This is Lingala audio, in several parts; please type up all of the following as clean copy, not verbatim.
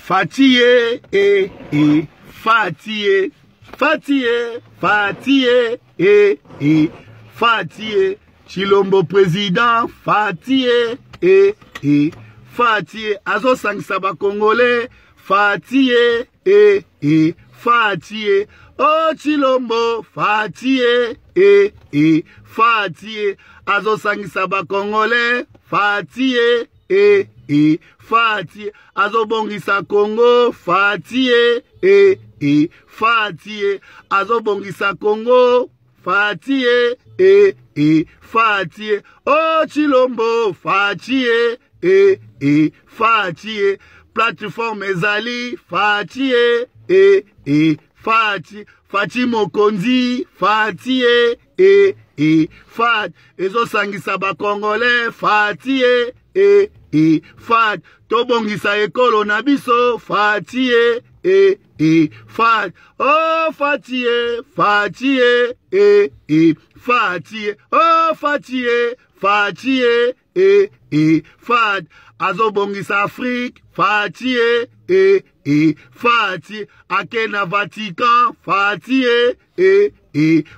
Fatigué, fatigué, fatigué, fatigué, fatigué. Chilombo président, fatigué, fatigué. Azo sang saba congolais, fatigué, fatigué. Oh Chilombo, fatigué, fatigué. Azo sang saba congolais, fatigué, fatigué. Azo bongisa Congo, fatigué, fatigué. Azo bongisa Congo, fatigué, fatigué. Oh Chilombo, fatigué, fatigué. Plateforme ezali, fatigué, fatigué. Fati Mokonzi, fatigué, fat. Ezo sangisa ba Congolais, fatigué, fat. Tobongisa ekolo na biso, fatigué, fat. Oh fatigué, fatigué, fatigué. Oh fatigué, fatigué, fat. Azo bongisa Afrique, fatigué, fatigué. Akena Vatican, fatigué,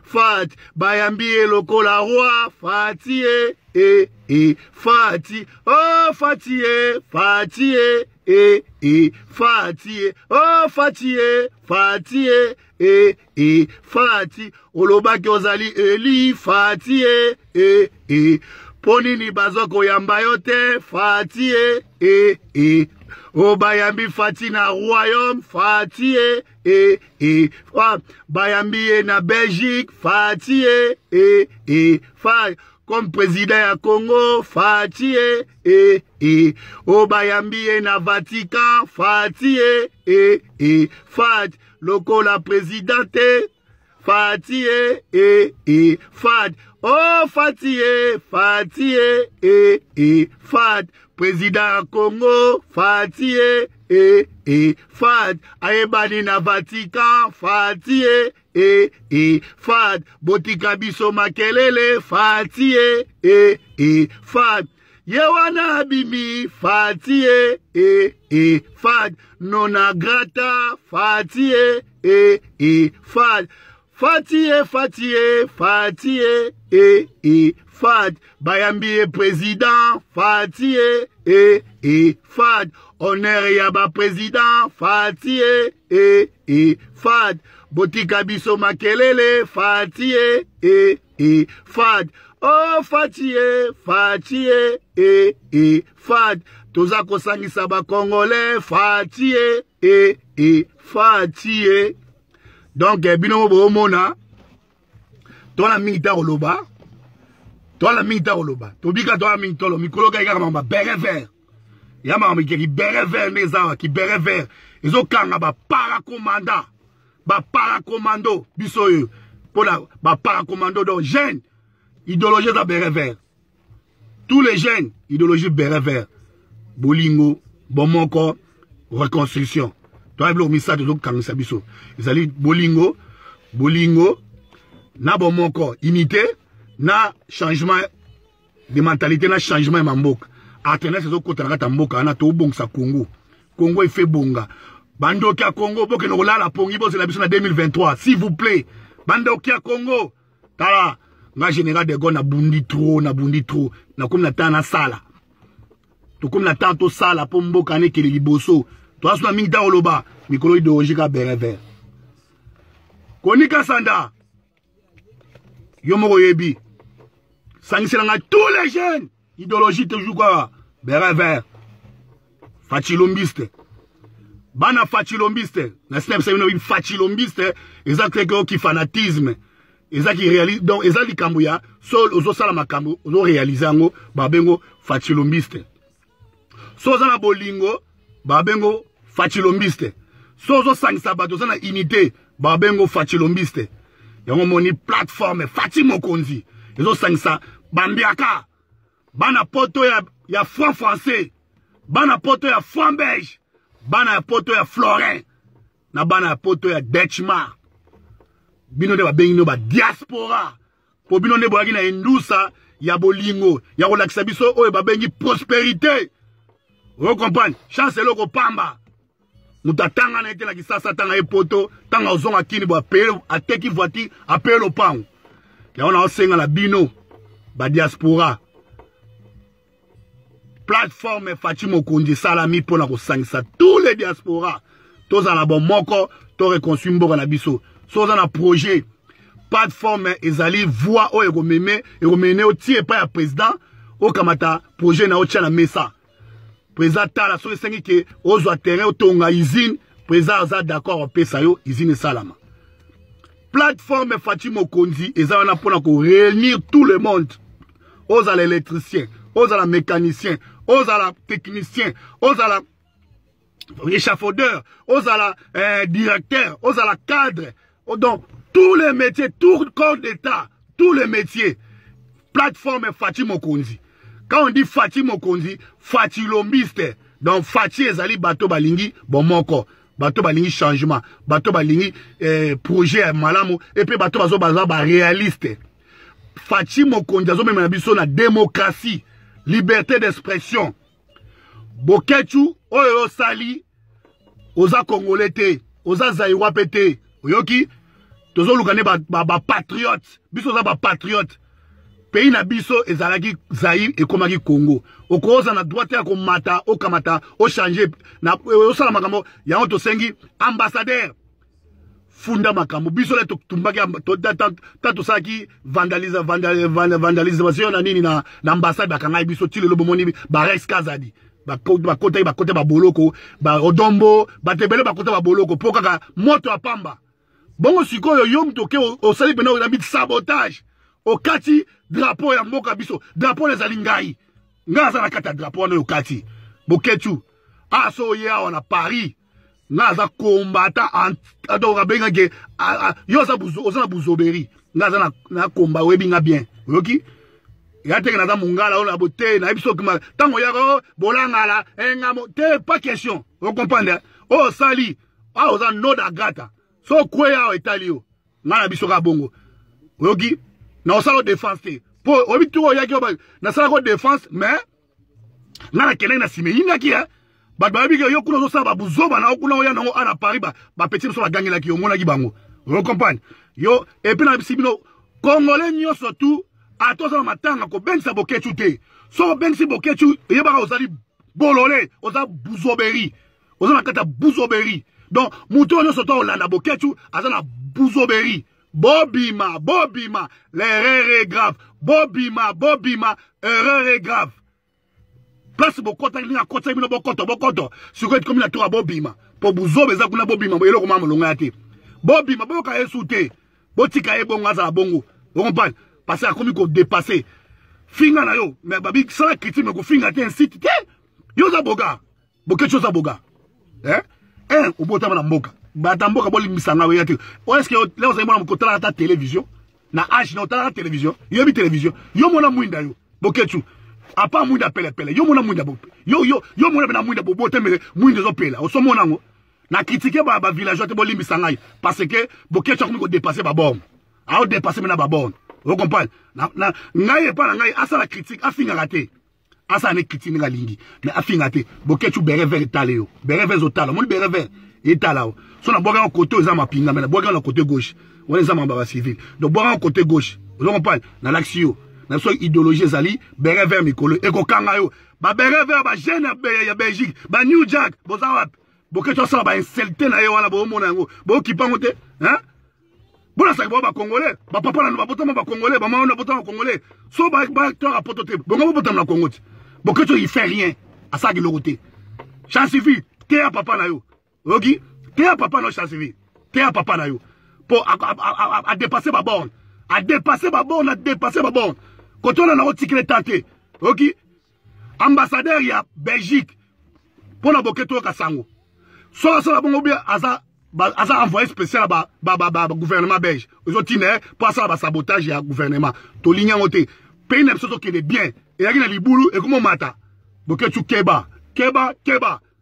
fat. Bayambi lokola roi, fatigué, fatigué. Oh fatigué, fatigué, fatigué. Oh fatigué, fatigué, fatigué. Olobaki ozali eli, fatigué, ponini bazoko yamba yote, fatigué, oh bayambi fati na royaume, fatigué, bayambi na Belgique, fatigué, fat. Comme président ya Congo, fatigué, oh bayambi na Vatican, fatigué, fat. Loko la présidente, fatigué, fat. Oh fatigué, fatigué, fat. Président Congo, fatigué, fat. Aebani na Vatican, fatigué, fat. Botika biso makelele, fatigué, fat. Yewana bimi, fatigué, fat. Nona grata, fatigué, fat. Fatigué, fatigué, fatigué, fat. Bayambi président, fatigué, fat. Honneur yaba président, fatigué, fat. Botika biso makelele, fatigué, fat. Oh fatigué, fatigué, fat. Toza kosangisa ba Congolais, fatigué, fatigué. Donc, bino mona, toi la minta oloba, tobika toi la mintolo, mikolo kaya mamba bere vert. Yama ki bere vert nezawa, ki bere vert. Ezo kanga ba paracommando, biso yo, pour ba paracommando donc jeune, idéologie da bere vert. Tous les jeunes, idéologie bere vert. Bolingo, bomoko, reconstruction. Toi, le message de l'autre biso. Ils allaient bolingo, na bomoko, unité, na changement de mentalité, na changement mamboka. Atena ces autres côtés na tamboka, na to bon sa Congo. Congo il fait bonga. Bando kia Congo, boke no la pongi bo c'est la biso na 2023, s'il vous plaît. Bando kia Congo. Tala, nga général de Gaulle na bundi trop, na comme na tana sala. To comme na tanto sala po mboka ne kele liboso. Toi, tu as mis dans le bas, Mikolo idéologique à Bérévert. Konika Sanda, Yomoro Yebi, Sangiselanga, tous les jeunes, idéologie toujours quoi, Bérévert, Fachilombiste, Bana Fachilombiste, la snap c'est une Fachilombiste, exactement qui fanatisme, exact qui réalise, donc exact qui Kambouya, sol aux salama Kambo, aux réalisango, Babengo, Fachilombiste. Sozana Bolingo, Babengo, Fachilombiste. Sozo sangisa bato sana unité. Babengo Fachilombiste. Yango moni plateforme Fati Mokonzi. Ezo sangisa Bambiaka. Bana poto ya franc français. Bana poto ya franc belge. Bana poto ya florin. Na bana poto ya Dutchman. Bino de babengi ba diaspora. Po bino ne boagi na indusa ya bolingo. Ya kolakisa biso oyo babengi prospérité. Vous comprenez? Chancelo ko pamba. Muta tanga na ete na kisasa tanga epoto, tanga ozonga kini bo apele, ateki voiture, apele opango. Ya on a osenga la bino, ba diaspora. Plateforme Fatimo Kondi salami pona ko sangisa tous les diaspora. Tous en la bon moko, to reconstruire mboka na biso. So za na projet. Plateforme ezali voix o ego meme, ego mene o tie pa ya président, o kamata projet na o tia na mesa. Président tala so esengi ke ozo terrain o tonga usine, président za d'accord o pesa yo usine salama. Plateforme Fatimo Kondi ezali na pona ko réunir tout le monde. Aux à l'électricien, aux à la mécanicien, aux à la technicien, aux à la échafaudeur, aux à la directeur, aux à la cadre, donc tous les métiers, tout corps d'État, tous les métiers. Plateforme Fatimo Kondi. Quand on dit Fatimo Kondi, Fatilombiste. Donc Fati ezali bateau balingi bon moko, bateau balingi changement, bateau balingi projet malamu et puis bateau bazo ba réaliste. Fatimo Kondi azo même na biso na démocratie, liberté d'expression. Bokechu oyo sali oza congolais te, oza zaïwa pété. Oyoki tozo lukane ba patriote, biso za ba patriote. Pays na biso ezalaki Zaïre et komaki Congo. Okoza na droite ya komata, okamata, o changer na osala makambo ya onto sengi ambassadeur. Funda makambo biso le tumbaki tato saki vandalisation na nini na ambassade bakanga biso tile lo bomoni ba Rex Kazadi ba kota ba boloko ba odombo ba tebele ba kota ba boloko pokaka moto apamba bongo sikoyo yom toke osali pena na bit sabotage okati drapeau ya mboka biso drapeau les alingai ngaza na kata drapeau na okati boketu aso ya na Paris naza kombata adora benga ke yoza buzo oza buzoberi naza na komba webinga bien oyoki yateke naza mungala ona bote na biso kuma tango yako bolangala engamo te pas question vous comprenez oh sali oza noda gata so kweya italio ngala biso ka bongo oyoki na osalo défense te po obitu oyaki na sala ko défense mais ngala kene na sime yinga ki Babi yo kuno so ba buzoba na okuna oya nango ana Paris ba petit so ba gangela ki omona ki bango. Vous comprenez? Yo et puis na bisibino Congolais nyoso tout atoza matanga ko bengisa bokechu te. So bengisi bokechu yeba ozali bolole, oza buzoberi. Oza na kata buzoberi. Donc muto nyoso to olanda bokechu azana buzoberi. Bobima, l'erreur est grave. Bobima, erreur est grave. Place bokota linga kota bino bokoto siko et comme la toa bobima po buzobe za kuna bobima bo eloko mama longa te bobima boka esute botika e bonga za bongo vous comprenez parce que comme ko dépasser finga na yo mais babi sala critique me ko finga te incite te yo za boga bokecho za boga obota na mboka bata mboka boli misanga we yate est-ce que leo za mona mkotala ta télévision na age na otala télévision yo bi télévision yo mona mwinda yo bokecho apa mwinda pele yo mona mwinda yo mona bena mwinda bobote mais mwinda zo pela oso mona ngo na critiquer ba villageois te bolimbi sangai parce que bokecho ko dépasser ba bon a dépasser mena ba bon vous comprenez na ngai pa na ngai asa la critique afinga raté asa ne critique nga lingi mais afinga te bokecho bere vers italio bere vers otala mon bere vers italao so na boka côté aux mapinga mais na boka na côté gauche on les amamba civil donc boka côté gauche vous comprenez na l'axio na so idéologie zali bere vers mikolo e ko kanga yo ba bere vers ba jeune ya Belgique ba New Jack bozawap bokecho sa ba insulter na yo wana bo mona ngo bo kipango te bona sa ba congolais ba papa na ba botama ba congolais ba mama na botama congolais so ba to rapoto te bongo botama na Congo bokecho il fait rien à ça de l'autre chance civile te a papa na yo ogi te a papa no chance civile te a papa na yo pour à dépasser ba borne à dépasser ba borne quand on a retiré tâté, ok? Ambassadeur ya Belgique pour la boketo kasango. Soit ça bon bien asa envoyé spécial ba gouvernement belge. Ils ont tine pour ça ba sabotage ya gouvernement. To ligne ngote. Pays na biso qui est bien. Et yaki na libulu et comment mata. Boketo keba.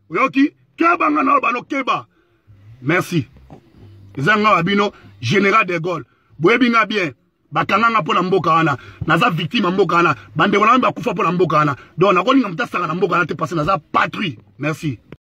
Oyoki keba ngana ba no keba. Merci. Zanga abino général de Gaulle. Boyebinga bien. Bakanganga pona mboka wana naza victime mboka wana bande wana bakufa pona mboka wana donc nakolinga mtasanga na mboka wana te passer naza patrie merci.